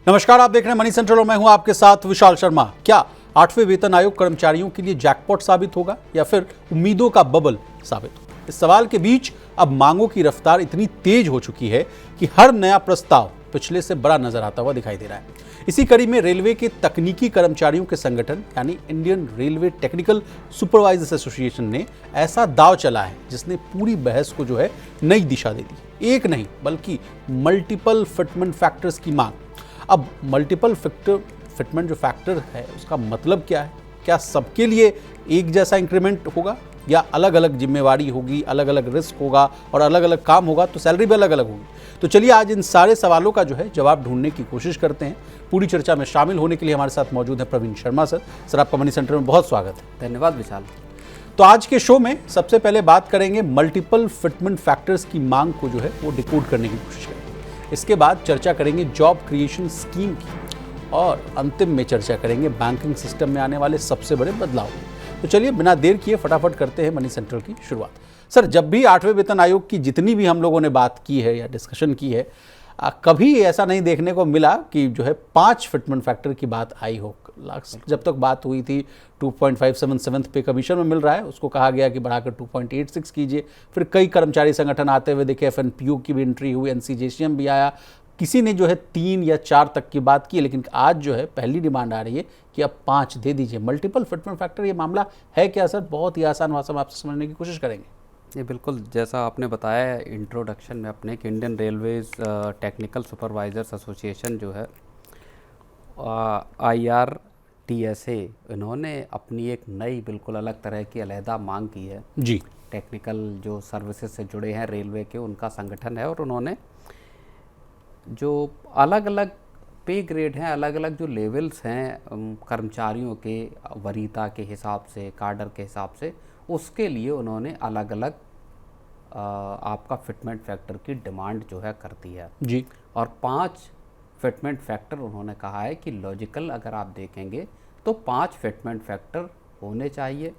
नमस्कार, आप देख रहे हैं मनी सेंट्रल और मैं हूं आपके साथ विशाल शर्मा। क्या 8वें वेतन आयोग कर्मचारियों के लिए जैकपॉट साबित होगा या फिर उम्मीदों का बबल साबित होगा? इस सवाल के बीच अब मांगों की रफ्तार इतनी तेज हो चुकी है कि हर नया प्रस्ताव पिछले से बड़ा नजर आता हुआ दिखाई दे रहा है। इसी कड़ी में रेलवे के तकनीकी कर्मचारियों के संगठन यानी Indian railway technical supervisors association ने ऐसा दांव चला है जिसने पूरी बहस को जो है नई दिशा दे दी। एक नहीं बल्कि मल्टीपल फिटमेंट फैक्टर्स की मांग। अब मल्टीपल फिटमेंट जो फैक्टर है उसका मतलब क्या है? क्या सबके लिए एक जैसा इंक्रीमेंट होगा या अलग अलग जिम्मेवारी होगी, अलग अलग रिस्क होगा और अलग अलग काम होगा तो सैलरी भी अलग अलग होगी? तो चलिए आज इन सारे सवालों का जो है जवाब ढूंढने की कोशिश करते हैं। पूरी चर्चा में शामिल होने के लिए हमारे साथ मौजूद है प्रवीण शर्मा सर। सर, आपका मनी सेंटर में बहुत स्वागत है। धन्यवाद विशाल। तो आज के शो में सबसे पहले बात करेंगे मल्टीपल फिटमेंट फैक्टर्स की मांग को जो है वो डिकोड करने की कोशिश करेंगे। इसके बाद चर्चा करेंगे जॉब क्रिएशन स्कीम की और अंतिम में चर्चा करेंगे बैंकिंग सिस्टम में आने वाले सबसे बड़े बदलाव। तो चलिए बिना देर किए फटाफट करते हैं मनी सेंट्रल की शुरुआत। सर, जब भी 8वें वेतन आयोग की जितनी भी हम लोगों ने बात की है या डिस्कशन की है, कभी ऐसा नहीं देखने को मिला कि जो है 5 फिटमेंट फैक्टर की बात आई हो। जब तक बात हुई थी 2.577 पे कमीशन में मिल रहा है, उसको कहा गया कि बढ़ाकर 2.86 कीजिए। फिर कई कर्मचारी संगठन आते हुए देखे, एफएनपीयू की भी एंट्री हुई, एनसीजेसीएम भी आया। किसी ने जो है 3 या 4 तक की बात की, लेकिन आज जो है पहली डिमांड आ रही है कि अब 5 दे दीजिए। मल्टीपल फिटमेंट फैक्टर ये मामला है क्या सर? बहुत ही आसान भाषा में आपसे समझने की कोशिश करेंगे। ये बिल्कुल जैसा आपने बताया इंट्रोडक्शन में अपने कि Indian railways technical supervisors association जो है IRTSA, इन्होंने अपनी एक नई बिल्कुल अलग तरह की अलहदा मांग की है जी। टेक्निकल जो सर्विसेज से जुड़े हैं रेलवे के, उनका संगठन है और उन्होंने जो अलग अलग पे ग्रेड हैं, अलग अलग जो लेवल्स हैं कर्मचारियों के वरीयता के हिसाब से, कार्डर के हिसाब से, उसके लिए उन्होंने अलग अलग आपका फिटमेंट फैक्टर की डिमांड जो है करती है जी। और 5 फिटमेंट फैक्टर उन्होंने कहा है कि लॉजिकल अगर आप देखेंगे तो 5 फिटमेंट फैक्टर होने चाहिए।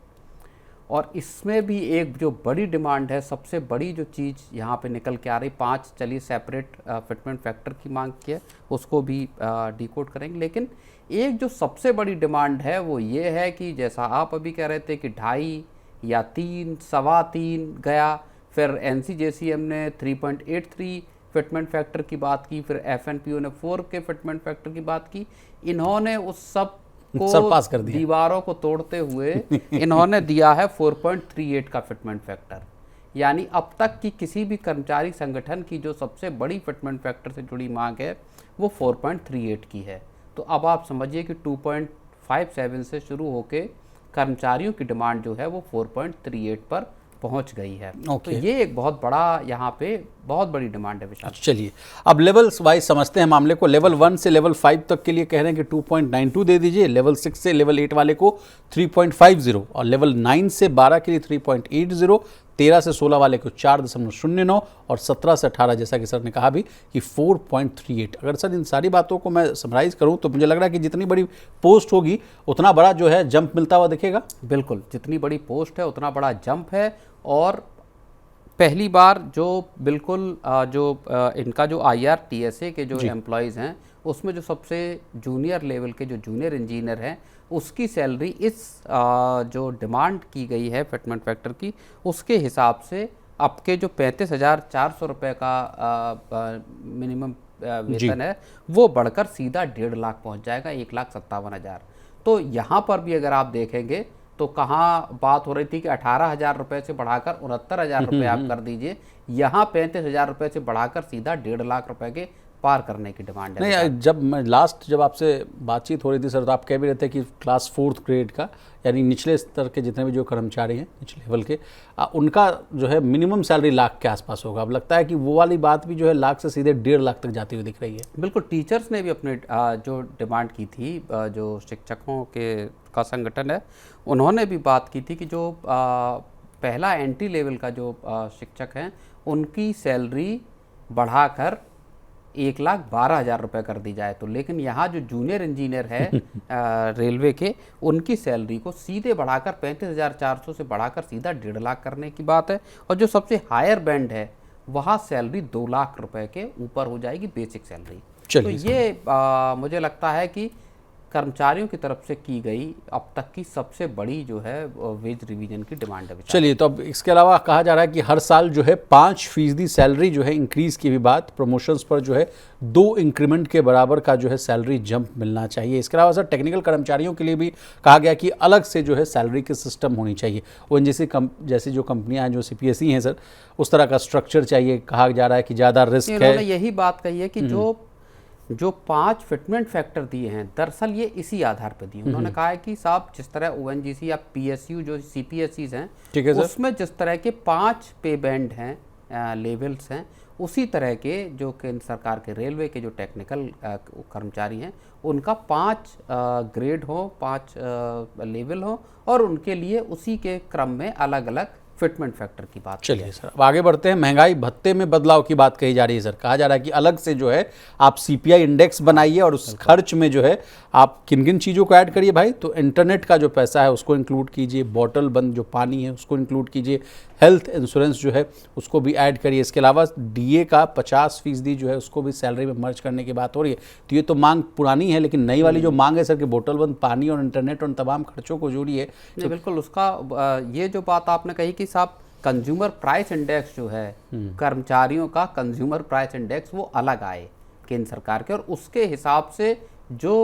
और इसमें भी एक जो बड़ी डिमांड है, सबसे बड़ी जो चीज़ यहाँ पे निकल के आ रही, 5 चलिए सेपरेट फिटमेंट फैक्टर की मांग की है, उसको भी डिकोड करेंगे। लेकिन एक जो सबसे बड़ी डिमांड है वो ये है कि जैसा आप अभी कह रहे थे कि 2.5 या 3, 3.25 गया, फिर एनसीजेसीएम ने 3.83 फिटमेंट फैक्टर की बात की, फिर एफएनपीयू ने 4 के फिटमेंट फैक्टर की बात की। इन्होंने उस सब को पास कर दिया, दीवारों को तोड़ते हुए इन्होंने दिया है 4.38 का फिटमेंट फैक्टर। यानी अब तक की किसी भी कर्मचारी संगठन की जो सबसे बड़ी फिटमेंट फैक्टर से जुड़ी मांग है वो 4.38 की है। तो अब आप समझिए कि 2.57 से शुरू होके कर्मचारियों की डिमांड जो है वो 4.38 पर पहुंच गई है। तो ये एक बहुत बड़ा यहाँ पे बहुत बड़ी डिमांड है विशाल। चलिए अब लेवल्स वाइज समझते हैं मामले को। लेवल 1 से लेवल 5 तक के लिए कह रहे हैं कि 2.92 दे दीजिए, लेवल 6 से लेवल 8 वाले को 3.50 और लेवल 9 से 12 के लिए 3.80, 13 से 16 वाले को 4.09 और 17 से 18 जैसा कि सर ने कहा भी कि 4.38। अगर सर इन सारी बातों को मैं समराइज करूं तो मुझे लग रहा है कि जितनी बड़ी पोस्ट होगी उतना बड़ा जो है जंप मिलता हुआ दिखेगा। बिल्कुल, जितनी बड़ी पोस्ट है उतना बड़ा जंप है। और पहली बार जो बिल्कुल इनका जो IRTSA के जो एम्प्लॉयज़ हैं उसमें जो सबसे जूनियर लेवल के जो जूनियर इंजीनियर हैं उसकी सैलरी इस जो डिमांड की गई है फिटमेंट फैक्टर की, उसके हिसाब से आपके जो 35,400 रुपये का मिनिमम वेतन है वो बढ़कर सीधा 1.5 लाख पहुंच जाएगा, 1,57,000। तो यहाँ पर भी अगर आप देखेंगे तो कहाँ बात हो रही थी कि 18,000 रुपये से बढ़ाकर 69,000 रुपये आप कर दीजिए, यहाँ 35,000 रुपये से बढ़ाकर सीधा 1.5 लाख रुपए के पार करने की डिमांड है। नहीं, जब आपसे बातचीत हो रही थी सर तो आप कह भी रहे थे कि क्लास 4th ग्रेड का यानी निचले स्तर के जितने भी जो कर्मचारी हैं निचले लेवल के, उनका जो है मिनिमम सैलरी लाख के आसपास होगा। अब लगता है कि वो वाली बात भी जो है लाख से सीधे 1.5 लाख तक जाती हुई दिख रही है। बिल्कुल, टीचर्स ने भी अपने जो डिमांड की थी, जो शिक्षकों के का संगठन है उन्होंने भी बात की थी कि जो पहला एंट्री लेवल का जो शिक्षक हैं उनकी सैलरी बढ़ाकर 1,12,000 रुपये कर दी जाए। तो लेकिन यहाँ जो जूनियर इंजीनियर है रेलवे के, उनकी सैलरी को सीधे बढ़ाकर 35,400 से बढ़ाकर सीधा 1.5 लाख करने की बात है। और जो सबसे हायर बैंड है वहाँ सैलरी 2 लाख रुपए के ऊपर हो जाएगी बेसिक सैलरी। तो ये मुझे लगता है कि कर्मचारियों की तरफ से की गई अब तक की सबसे बड़ी जो है वेज रिवीजन की डिमांड है। चलिए, तो अब इसके अलावा कहा जा रहा है कि हर साल जो है 5% सैलरी जो है इंक्रीज की भी बात, प्रमोशंस पर जो है 2 इंक्रीमेंट के बराबर का जो है सैलरी जंप मिलना चाहिए। इसके अलावा सर टेक्निकल कर्मचारियों के लिए भी कहा गया कि अलग से जो है सैलरी के सिस्टम होनी चाहिए। ओएनजीसी जैसी जो कंपनियां हैं जो सीपीएसई हैं सर, उस तरह का स्ट्रक्चर चाहिए। कहा जा रहा है कि ज़्यादा रिस्क है। उन्होंने यही बात कही है कि जो 5 फिटमेंट फैक्टर दिए हैं, दरअसल ये इसी आधार पर दिए। उन्होंने कहा है कि साहब जिस तरह ओएनजीसी या पीएसयू जो सीपीएसईज हैं उसमें जिस तरह के 5 पे बैंड हैं, लेवल्स हैं, उसी तरह के जो केंद्र सरकार के रेलवे के जो टेक्निकल कर्मचारी हैं उनका 5 ग्रेड हो, 5 लेवल हो और उनके लिए उसी के क्रम में अलग अलग फिटमेंट फैक्टर की बात। चलिए सर, अब आगे बढ़ते हैं। महंगाई भत्ते में बदलाव की बात कही जा रही है सर। कहा जा रहा है कि अलग से जो है आप सीपीआई इंडेक्स बनाइए और उस खर्च में जो है आप किन किन चीज़ों को ऐड करिए भाई। तो इंटरनेट का जो पैसा है उसको इंक्लूड कीजिए, बॉटल बंद जो पानी है उसको इंक्लूड कीजिए, हेल्थ इंश्योरेंस जो है उसको भी ऐड करिए। इसके अलावा डीए का 50% जो है उसको भी सैलरी में मर्ज करने की बात हो रही है। तो ये तो मांग पुरानी है, लेकिन नई वाली जो मांग है सर कि बोतल बंद पानी और इंटरनेट और तमाम खर्चों को जोड़िए। तो बिल्कुल उसका ये जो बात आपने कही कि साहब कंज्यूमर प्राइस इंडेक्स जो है, कर्मचारियों का कंज्यूमर प्राइस इंडेक्स वो अलग आए केंद्र सरकार के, और उसके हिसाब से जो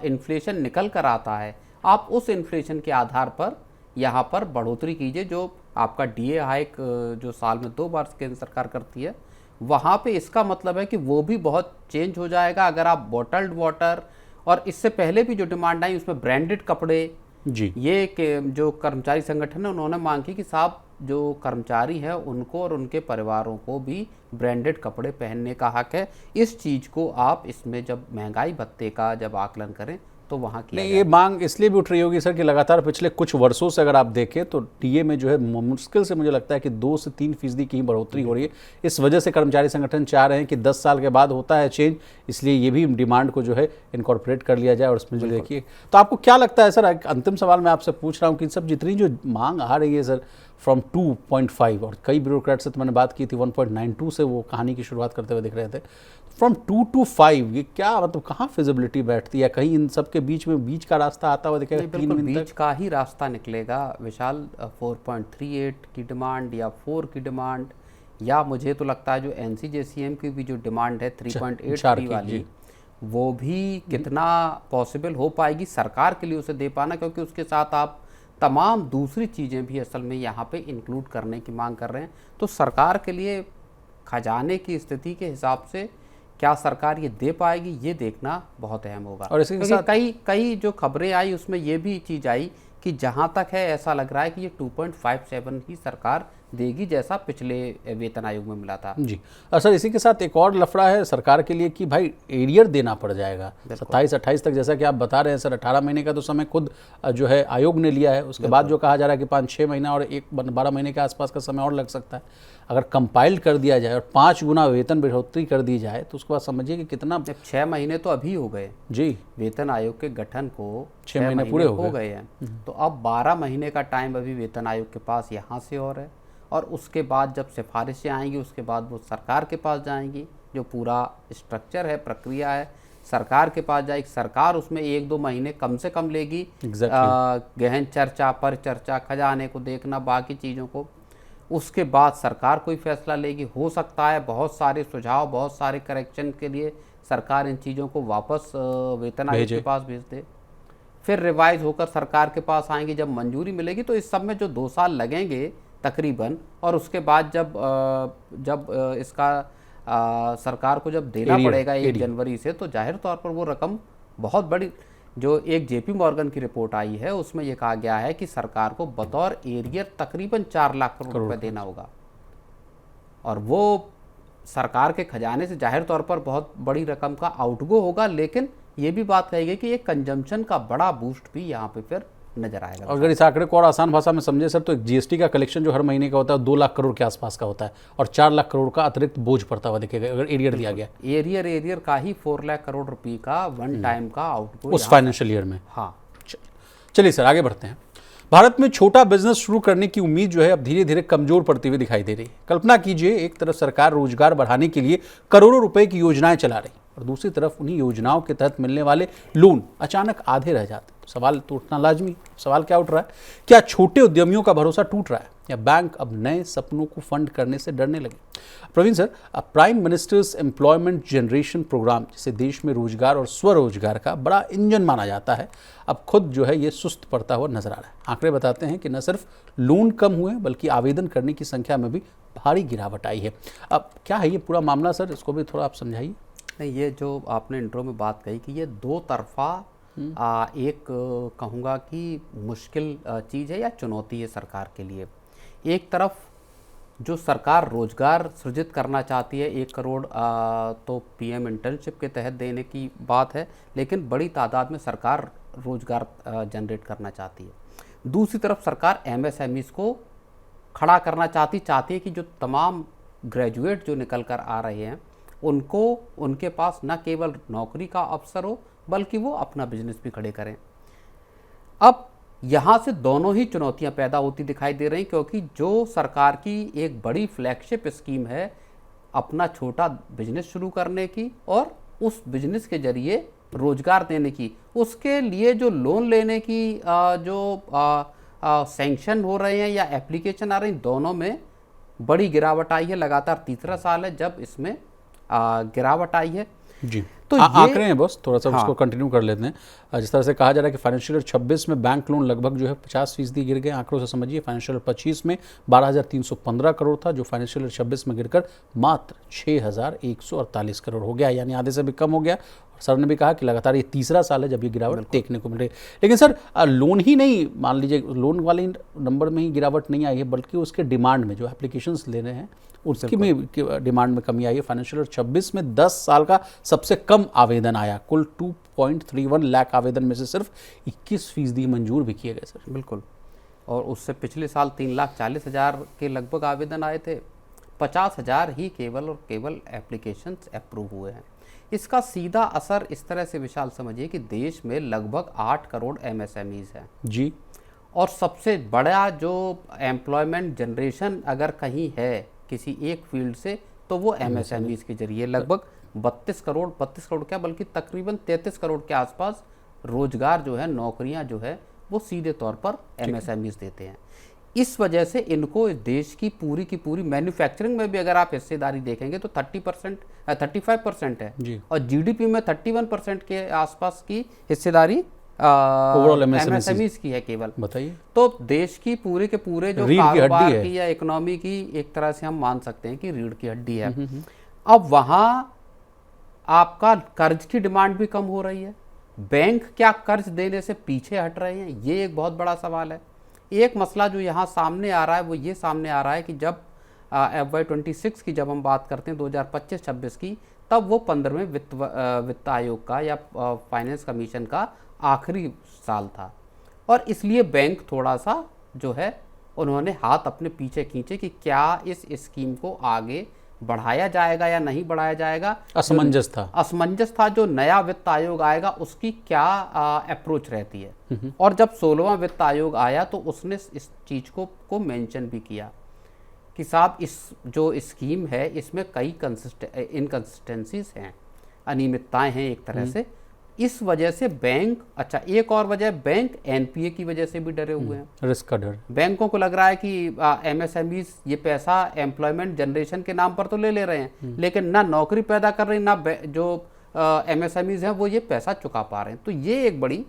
इन्फ्लेशन निकल कर आता है आप उस इन्फ्लेशन के आधार पर यहाँ पर बढ़ोतरी कीजिए। जो आपका डीए हाइक जो साल में 2 बार केंद्र सरकार करती है, वहाँ पे इसका मतलब है कि वो भी बहुत चेंज हो जाएगा। अगर आप बॉटल्ड वाटर और इससे पहले भी जो डिमांड आई उसमें ब्रांडेड कपड़े जी, ये के जो कर्मचारी संगठन है उन्होंने मांग की कि साहब जो कर्मचारी है उनको और उनके परिवारों को भी ब्रांडेड कपड़े पहनने का हक है। इस चीज़ को आप इसमें जब महंगाई भत्ते का जब आकलन करें तो वहाँ की नहीं, ये मांग इसलिए भी उठ रही होगी सर कि लगातार पिछले कुछ वर्षों से अगर आप देखें तो डीए में जो है मुश्किल से मुझे लगता है कि 2 से 3% की ही बढ़ोतरी हो रही है। इस वजह से कर्मचारी संगठन चाह रहे हैं कि 10 साल के बाद होता है चेंज, इसलिए ये भी डिमांड को जो है इनकॉर्पोरेट कर लिया जाए। और उसमें जो देखिए, तो आपको क्या लगता है सर, एक अंतिम सवाल मैं आपसे पूछ रहा हूँ कि सब जितनी जो मांग आ रही है सर फ्रॉम 2.5, और कई ब्यूरोक्रेट से तो मैंने बात की थी 1.92 से वो कहानी की शुरुआत करते हुए दिख रहे थे, फ्रॉम 2 to 5, ये क्या मतलब कहाँ फिजिबिलिटी बैठती है? कहीं इन सब के बीच में बीच का रास्ता आता हुआ दिखेगा? 3 महीने बीच का ही रास्ता निकलेगा विशाल। 4.38 की डिमांड या 4 की डिमांड, या मुझे तो लगता है जो एनसीजेसीएम की भी जो डिमांड है 3.83 वाली, वो भी कितना पॉसिबल हो पाएगी सरकार के लिए उसे दे पाना, क्योंकि उसके साथ आप तमाम दूसरी चीज़ें भी असल में यहाँ पे इंक्लूड करने की मांग कर रहे हैं। तो सरकार के लिए खजाने की स्थिति के हिसाब से क्या सरकार ये दे पाएगी, ये देखना बहुत अहम होगा। और इसके साथ कई जो खबरें आई उसमें ये भी चीज़ आई कि जहाँ तक है ऐसा लग रहा है कि ये 2.57 ही सरकार देगी, जैसा पिछले वेतन आयोग में मिला था। जी, और सर इसी के साथ एक और लफड़ा है सरकार के लिए कि भाई एरियर देना पड़ जाएगा 27-28 तक, जैसा कि आप बता रहे हैं सर। 18 महीने का तो समय खुद जो है आयोग ने लिया है, उसके बाद जो कहा जा रहा है कि 5-6 महीना और 12 महीने के आसपास का समय और लग सकता है। अगर कंपाइल कर दिया जाए और 5 गुना वेतन बढ़ोतरी कर दी जाए तो उसके बाद समझिए कि कितना। 6 महीने तो अभी हो गए जी, वेतन आयोग के गठन को 6 महीने पूरे हो गए हैं, तो अब 12 महीने का टाइम अभी वेतन आयोग के पास यहाँ से और है, और उसके बाद जब सिफारिशें आएंगी उसके बाद वो सरकार के पास जाएंगी। जो पूरा स्ट्रक्चर है, प्रक्रिया है, सरकार के पास जाएगी, सरकार उसमें 1-2 महीने कम से कम लेगी। गहन चर्चा, पर चर्चा, खजाने को देखना, बाकी चीज़ों को, उसके बाद सरकार कोई फैसला लेगी। हो सकता है बहुत सारे सुझाव, बहुत सारे करेक्शन के लिए सरकार इन चीज़ों को वापस वेतन आयोग के पास भेज दे, फिर रिवाइज होकर सरकार के पास आएंगी। जब मंजूरी मिलेगी तो इस सब में जो 2 साल लगेंगे तकरीबन, और उसके बाद जब इसका सरकार को जब देना पड़ेगा 1 जनवरी से, तो जाहिर तौर पर वो रकम बहुत बड़ी। जो एक जेपी मॉर्गन की रिपोर्ट आई है उसमें यह कहा गया है कि सरकार को बतौर एरियर तकरीबन 4 लाख करोड़ रुपए देना होगा, और वो सरकार के खजाने से जाहिर तौर पर बहुत बड़ी रकम का आउटगो होगा। लेकिन ये भी बात कही गई कि ये कंजम्पशन का बड़ा बूस्ट भी यहाँ पे फिर नजर आएगा। अगर इस आंकड़े को और आसान भाषा में समझे सर, तो एक जीएसटी का कलेक्शन जो हर महीने का होता है 2 लाख करोड़ के आसपास का होता है, और 4 लाख करोड़ का अतिरिक्त बोझ पड़ता हुआ दिखेगा अगर एरियर दिया गया। एरियर का ही 4 लाख करोड़ रुपए का वन टाइम का आउटगो उस फाइनेंशियल ईयर में। हाँ, चलिए सर आगे बढ़ते हैं। भारत में छोटा बिजनेस शुरू करने की उम्मीद जो है अब धीरे धीरे कमजोर पड़ती हुई दिखाई दे रही है। कल्पना कीजिए, एक तरफ सरकार रोजगार बढ़ाने के लिए करोड़ों रुपए की योजनाएं चला रही, और दूसरी तरफ उन्हीं योजनाओं के तहत मिलने वाले लोन अचानक आधे रह जाते हैं। तो सवाल तो उठना लाजमी है। सवाल क्या उठ रहा है, क्या छोटे उद्यमियों का भरोसा टूट रहा है या बैंक अब नए सपनों को फंड करने से डरने लगे? Praveen sir, prime minister's employment generation programme, जिसे देश में रोजगार और स्वरोजगार का बड़ा इंजन माना जाता है, अब खुद जो है ये सुस्त पड़ता हुआ नजर आ रहा है। आंकड़े बताते हैं कि न सिर्फ लोन कम हुए बल्कि आवेदन करने की संख्या में भी भारी गिरावट आई है। अब क्या है ये पूरा मामला सर, इसको भी थोड़ा आप समझाइए। नहीं, ये जो आपने इंट्रो में बात कही कि ये दो तरफा एक कहूँगा कि मुश्किल चीज़ है या चुनौती है सरकार के लिए। एक तरफ जो सरकार रोजगार सृजित करना चाहती है, 1 करोड़ तो पीएम इंटर्नशिप के तहत देने की बात है, लेकिन बड़ी तादाद में सरकार रोजगार जनरेट करना चाहती है। दूसरी तरफ सरकार एमएसएमईज को खड़ा करना चाहती है कि जो तमाम ग्रेजुएट जो निकल कर आ रहे हैं उनको उनके पास न केवल नौकरी का अवसर हो बल्कि वो अपना बिजनेस भी खड़े करें। अब यहाँ से दोनों ही चुनौतियाँ पैदा होती दिखाई दे रही, क्योंकि जो सरकार की एक बड़ी फ्लैगशिप स्कीम है अपना छोटा बिजनेस शुरू करने की और उस बिजनेस के जरिए रोजगार देने की, उसके लिए जो लोन लेने की सैंक्शन हो रहे हैं या एप्लीकेशन आ रही, दोनों में बड़ी गिरावट आई है। लगातार तीसरा साल है जब इसमें गिरावट आई है जी। तो आंकड़े हैं बस, थोड़ा सा उसको कंटिन्यू कर लेते हैं। जिस तरह से कहा जा रहा है कि फाइनेंशियल ईयर 26 में बैंक लोन लगभग जो है 50% गिर गए। आंकड़ों से समझिए, फाइनेंशियल ईयर 25 में 12,315 करोड़ था, जो फाइनेंशियल ईयर 26 में गिरकर मात्र 6,148 करोड़ हो गया, यानी आधे से भी कम हो गया। सर ने भी कहा कि लगातार ये तीसरा साल है जब ये गिरावट देखने को मिल रही है। लेकिन सर, लोन ही नहीं, मान लीजिए लोन वाले नंबर में ही गिरावट नहीं आई है, बल्कि उसके डिमांड में, जो एप्लीकेशंस ले रहे हैं उसकी में डिमांड में कमी आई है। फाइनेंशियल ईयर 26 में 10 साल का सबसे कम आवेदन आया। कुल 2.31 लाख आवेदन में से सिर्फ 21% मंजूर भी किए गए सर। बिल्कुल, और उससे पिछले साल 3,40,000 के लगभग आवेदन आए थे, 50,000 ही केवल और केवल एप्लीकेशंस अप्रूव हुए हैं। इसका सीधा असर इस तरह से विशाल समझिए कि देश में लगभग 8 करोड़ एमएसएमईज हैं जी, और सबसे बड़ा जो एम्प्लॉयमेंट जनरेशन अगर कहीं है किसी एक फील्ड से, तो वो एमएसएमईज के जरिए लगभग 32 करोड़ क्या बल्कि तकरीबन 33 करोड़ के आसपास रोजगार जो है, नौकरियां जो है वो सीधे तौर पर एमएसएमईज देते हैं। इस वजह से इनको देश की पूरी मैन्युफैक्चरिंग में भी अगर आप हिस्सेदारी देखेंगे तो 35% है जी, और जीडीपी में 31% के आसपास की हिस्सेदारी ओवरऑल एमएसएमईज की है केवल। बताइए, तो देश की पूरे के पूरे जो कारोबार की या इकोनॉमी की एक तरह से हम मान सकते हैं कि रीढ़ की हड्डी है। अब वहां आपका कर्ज की डिमांड भी कम हो रही है, बैंक क्या कर्ज देने से पीछे हट रहे हैं, ये एक बहुत बड़ा सवाल है। एक मसला जो यहाँ सामने आ रहा है वो ये सामने आ रहा है कि जब FY26 की जब हम बात करते हैं 2025-26 की, तब वो 15वें वित्त आयोग का या फाइनेंस कमीशन का आखिरी साल था, और इसलिए बैंक थोड़ा सा जो है उन्होंने हाथ अपने पीछे खींचे कि क्या इस स्कीम को आगे बढ़ाया जाएगा या नहीं बढ़ाया जाएगा। असमंजस था जो नया वित्त आयोग आएगा उसकी क्या अप्रोच रहती है। और जब 16वां वित्त आयोग आया तो उसने इस चीज को मेंशन भी किया कि साहब इस जो स्कीम है इसमें कई इनकंसिस्टेंसीज हैं, अनियमितताएं हैं एक तरह से। इस वजह से बैंक, अच्छा एक और वजह, बैंक एनपीए की वजह से भी डरे हुए हैं, रिस्क का डर। बैंकों को लग रहा है कि एमएसएमईज ये पैसा एम्प्लॉयमेंट जनरेशन के नाम पर तो ले रहे हैं, लेकिन ना नौकरी पैदा कर रहे हैं, ना जो एमएसएमईज हैं वो ये पैसा चुका पा रहे हैं। तो ये एक बड़ी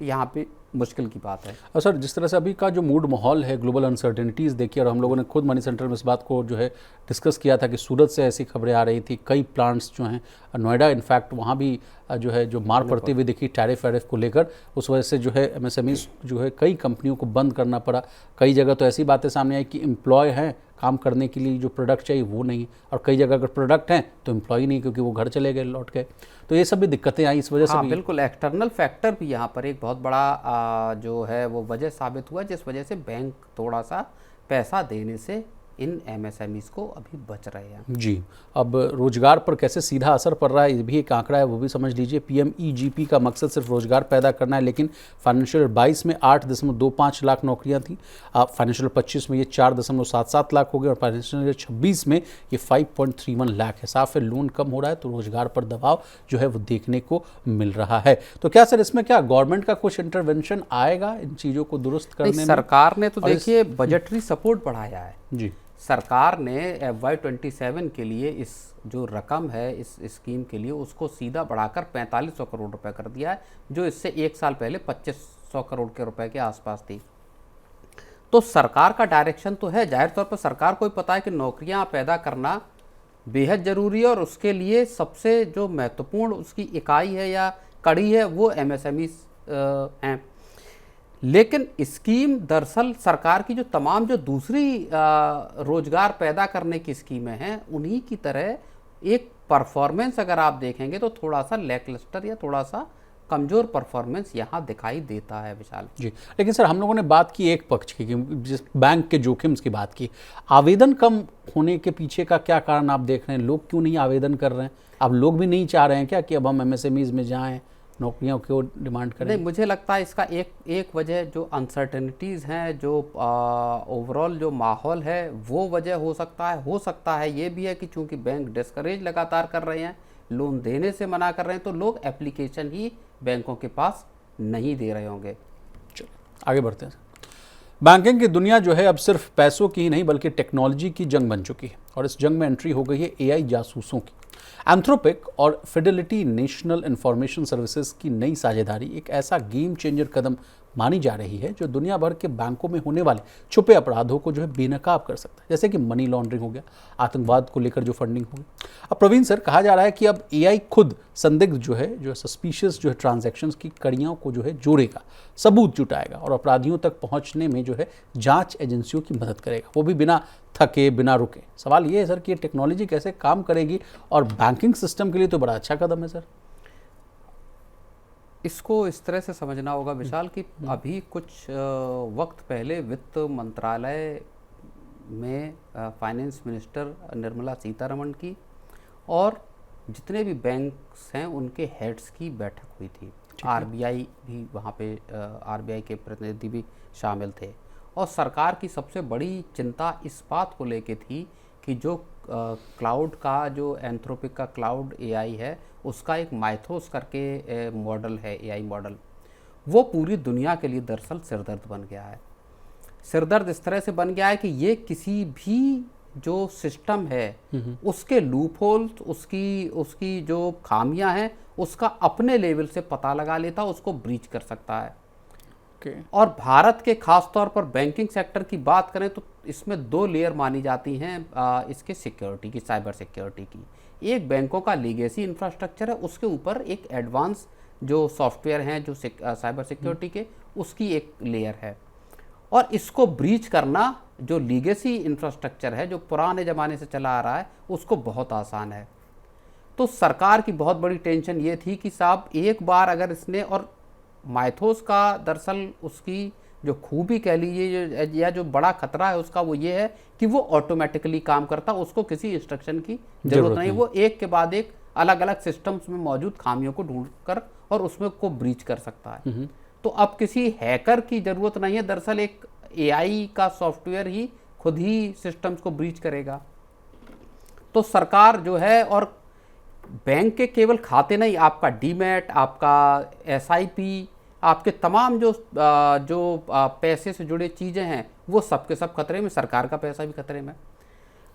यहाँ पे मुश्किल की बात है। और सर, जिस तरह से अभी का जो मूड माहौल है, ग्लोबल अनसर्टेनिटीज़ देखिए, और हम लोगों ने खुद मनी सेंटर में इस बात को जो है डिस्कस किया था कि सूरत से ऐसी खबरें आ रही थी, कई प्लांट्स जो हैं नोएडा, इनफैक्ट वहाँ भी जो है जो मार पड़ती हुई दिखी टैरिफ को लेकर। उस वजह से जो है एमएसएमईज जो है कई कंपनियों को बंद करना पड़ा। कई जगह तो ऐसी बातें सामने आई कि एम्प्लॉय हैं, काम करने के लिए जो प्रोडक्ट चाहिए वो नहीं, और कई जगह अगर प्रोडक्ट हैं तो एम्प्लॉय नहीं, क्योंकि वो घर चले गए, लौट गए। तो ये सब भी दिक्कतें आई इस वजह से। बिल्कुल, एक्सटर्नल फैक्टर भी यहाँ पर एक बहुत बड़ा जो है वो वजह साबित हुआ, जिस वजह से बैंक थोड़ा सा पैसा देने से इन एमएसएमईज को अभी बच रहे हैं। जी, अब रोजगार पर कैसे सीधा असर पड़ रहा है ये भी एक आंकड़ा है, वो भी समझ लीजिए। पीएमईजीपी का मकसद सिर्फ रोजगार पैदा करना है, लेकिन फाइनेंशियल 22 में 8.25 लाख नौकरियां थी। फाइनेंशियल 25 में ये 4.77 लाख हो गए और फाइनेंशियल 26 में ये 5.31 लाख है। साफ है, लोन कम हो रहा है तो रोजगार पर दबाव जो है वो देखने को मिल रहा है। तो क्या सर इसमें क्या गवर्नमेंट का कुछ इंटरवेंशन आएगा इन चीज़ों को दुरुस्त करने में? सरकार ने तो देखिए बजटरी सपोर्ट बढ़ाया है जी। सरकार ने FY27 के लिए इस जो रकम है इस स्कीम के लिए उसको सीधा बढ़ाकर 4500 करोड़ रुपए कर दिया है, जो इससे एक साल पहले 2500 करोड़ के रुपए के आसपास थी। तो सरकार का डायरेक्शन तो है, जाहिर तौर पर सरकार को भी पता है कि नौकरियां पैदा करना बेहद जरूरी है और उसके लिए सबसे जो महत्वपूर्ण उसकी इकाई है या कड़ी है वो MSME हैं। लेकिन स्कीम दरअसल सरकार की जो तमाम जो दूसरी रोजगार पैदा करने की स्कीमें हैं उन्हीं की तरह एक परफॉर्मेंस अगर आप देखेंगे तो थोड़ा सा लैकलस्टर या थोड़ा सा कमजोर परफॉर्मेंस यहाँ दिखाई देता है विशाल जी। लेकिन सर हम लोगों ने बात की एक पक्ष की, जिस बैंक के जोखिम की बात की, आवेदन कम होने के पीछे का क्या कारण आप देख रहे हैं? लोग क्यों नहीं आवेदन कर रहे हैं? अब लोग भी नहीं चाह रहे हैं क्या कि अब हम MSMEs में जाएं, नौकरियों क्यों डिमांड करें? नहीं, मुझे लगता है इसका एक वजह जो अनसर्टेनिटीज़ हैं, जो ओवरऑल जो माहौल है वो वजह हो सकता है ये भी है कि चूंकि बैंक डिस्करेज लगातार कर रहे हैं, लोन देने से मना कर रहे हैं, तो लोग एप्लीकेशन ही बैंकों के पास नहीं दे रहे होंगे। चलो आगे बढ़ते हैं। बैंकिंग की दुनिया जो है अब सिर्फ पैसों की ही नहीं बल्कि टेक्नोलॉजी की जंग बन चुकी है और इस जंग में एंट्री हो गई है AI जासूसों की। एंथ्रोपिक और फिडेलिटी नेशनल इंफॉर्मेशन सर्विसेज की नई साझेदारी एक ऐसा गेम चेंजर कदम मानी जा रही है जो दुनिया भर के बैंकों में होने वाले छुपे अपराधों को जो है बेनकाब कर सकता है, जैसे कि मनी लॉन्ड्रिंग हो गया, आतंकवाद को लेकर जो फंडिंग हो गई। अब प्रवीण सर, कहा जा रहा है कि अब AI खुद संदिग्ध जो है सस्पिशियस जो है ट्रांजैक्शंस की कड़ियों को जो है जोड़ेगा, सबूत जुटाएगा और अपराधियों तक पहुंचने में जो है जांच एजेंसियों की मदद करेगा, वो भी बिना थके बिना रुके। सवाल ये है सर कि ये टेक्नोलॉजी कैसे काम करेगी और बैंकिंग सिस्टम के लिए तो बड़ा अच्छा कदम है सर। इसको इस तरह से समझना होगा विशाल कि अभी कुछ वक्त पहले वित्त मंत्रालय में फाइनेंस मिनिस्टर निर्मला सीतारमण की और जितने भी बैंक्स हैं उनके हेड्स की बैठक हुई थी। RBI भी वहाँ पे RBI के प्रतिनिधि भी शामिल थे और सरकार की सबसे बड़ी चिंता इस बात को लेके थी कि जो क्लाउड का जो एंथ्रोपिक का क्लाउड AI है उसका एक माइथोस करके मॉडल है, AI मॉडल, वो पूरी दुनिया के लिए दरअसल सिरदर्द बन गया है। सिरदर्द इस तरह से बन गया है कि ये किसी भी जो सिस्टम है उसके लूप होल्स, उसकी जो खामियां हैं उसका अपने लेवल से पता लगा लेता, उसको ब्रीच कर सकता है। और भारत के खास तौर पर बैंकिंग सेक्टर की बात करें तो इसमें 2 लेयर मानी जाती हैं इसके सिक्योरिटी की, साइबर सिक्योरिटी की। एक बैंकों का लीगेसी इंफ्रास्ट्रक्चर है, उसके ऊपर एक एडवांस जो सॉफ्टवेयर हैं जो साइबर सिक्योरिटी के, उसकी एक लेयर है। और इसको ब्रीच करना जो लीगेसी इंफ्रास्ट्रक्चर है जो पुराने ज़माने से चला आ रहा है उसको बहुत आसान है। तो सरकार की बहुत बड़ी टेंशन ये थी कि साहब एक बार अगर इसने, और माइथोस का दरअसल उसकी जो खूबी कह लीजिए या जो बड़ा खतरा है उसका वो ये है कि वो ऑटोमेटिकली काम करता, उसको किसी इंस्ट्रक्शन की जरूरत नहीं, वो एक के बाद एक अलग अलग सिस्टम्स में मौजूद खामियों को ढूंढकर और उसमें को ब्रीच कर सकता है। तो अब किसी हैकर की जरूरत नहीं है, दरअसल एक AI का सॉफ्टवेयर ही खुद ही सिस्टम्स को ब्रीच करेगा। तो सरकार जो है, और बैंक के केवल खाते नहीं, आपका डीमैट, आपका SIP, आपके तमाम जो पैसे से जुड़े चीज़ें हैं वो सब के सब खतरे में, सरकार का पैसा भी खतरे में।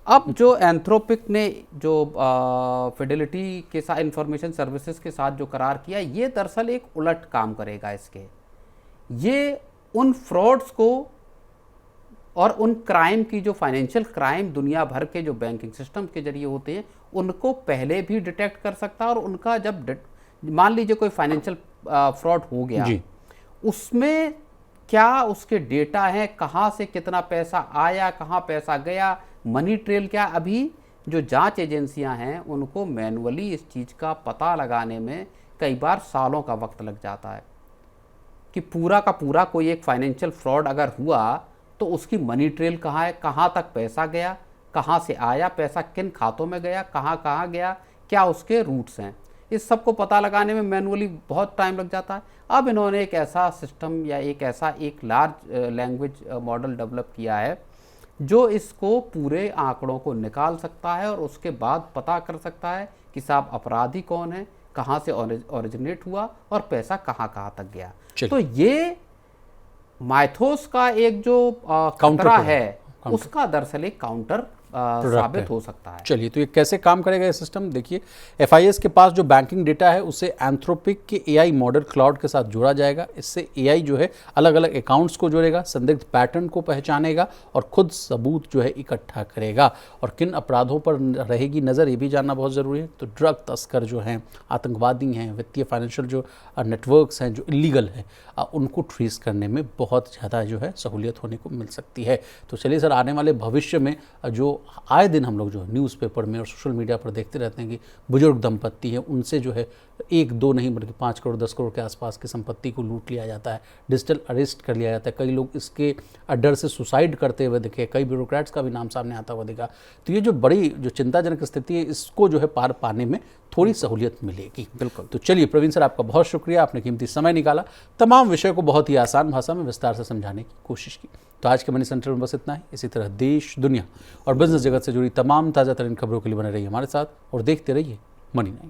अब जो एंथ्रोपिक ने जो फिडेलिटी के साथ इंफॉर्मेशन सर्विसेज के साथ जो करार किया, ये दरअसल एक उलट काम करेगा इसके। ये उन फ्रॉड्स को और उन क्राइम की, जो फाइनेंशियल क्राइम दुनिया भर के जो बैंकिंग सिस्टम के जरिए होते हैं उनको पहले भी डिटेक्ट कर सकता है। और उनका जब मान लीजिए कोई फाइनेंशियल फ्रॉड हो गया जी, उसमें क्या उसके डेटा है, कहाँ से कितना पैसा आया, कहाँ पैसा गया, मनी ट्रेल क्या, अभी जो जांच एजेंसियां हैं उनको मैनुअली इस चीज़ का पता लगाने में कई बार सालों का वक्त लग जाता है कि पूरा का पूरा कोई एक फाइनेंशियल फ्रॉड अगर हुआ तो उसकी मनी ट्रेल कहाँ है, कहाँ तक पैसा गया, कहाँ से आया पैसा, किन खातों में गया, कहाँ कहाँ गया, क्या उसके रूट्स हैं, इस सब को पता लगाने में मैनुअली बहुत टाइम लग जाता है। अब इन्होंने एक ऐसा सिस्टम या एक लार्ज लैंग्वेज मॉडल डेवलप किया है जो इसको पूरे आंकड़ों को निकाल सकता है और उसके बाद पता कर सकता है कि साहब अपराधी कौन है, कहाँ से ओरिजिनेट हुआ और पैसा कहाँ कहाँ तक गया। तो ये माइथोस का एक जो खतरा है उसका दरअसल एक काउंटर साबित हो सकता है। चलिए, तो ये कैसे काम करेगा ये सिस्टम, देखिए FIS के पास जो बैंकिंग डेटा है उसे एंथ्रोपिक के AI मॉडल क्लाउड के साथ जोड़ा जाएगा। इससे AI जो है अलग अलग अकाउंट्स को जोड़ेगा, संदिग्ध पैटर्न को पहचानेगा और खुद सबूत जो है इकट्ठा करेगा। और किन अपराधों पर रहेगी नज़र, ये भी जानना बहुत ज़रूरी है। तो ड्रग तस्कर जो हैं, आतंकवादी हैं, वित्तीय फाइनेंशियल जो नेटवर्क्स हैं जो इलीगल है, उनको ट्रेस करने में बहुत ज़्यादा जो है सहूलियत होने को मिल सकती है। तो चलिए सर, आने वाले भविष्य में जो आए दिन हम लोग जो न्यूज़पेपर में और सोशल मीडिया पर देखते रहते हैं कि बुजुर्ग दंपत्ति हैं, उनसे जो है 1-2 नहीं बल्कि 5 करोड़ 10 करोड़ के आसपास की संपत्ति को लूट लिया जाता है, डिजिटल अरेस्ट कर लिया जाता है। कई लोग इसके डर से सुसाइड करते हुए दिखे, कई ब्यूरोक्रेट्स का भी नाम सामने आता हुआ दिखा। तो ये जो बड़ी जो चिंताजनक स्थिति है, इसको जो है पार पाने में थोड़ी सहूलियत मिलेगी। बिल्कुल। तो चलिए प्रवीण सर, आपका बहुत शुक्रिया, आपने कीमती समय निकाला, तमाम विषय को बहुत ही आसान भाषा में विस्तार से समझाने की कोशिश की। तो आज के मनी सेंटर में बस इतना ही। इसी तरह देश, दुनिया और बिजनेस जगत से जुड़ी तमाम ताज़ा तरीन खबरों के लिए बने रहिए हमारे साथ और देखते रहिए मनी 9।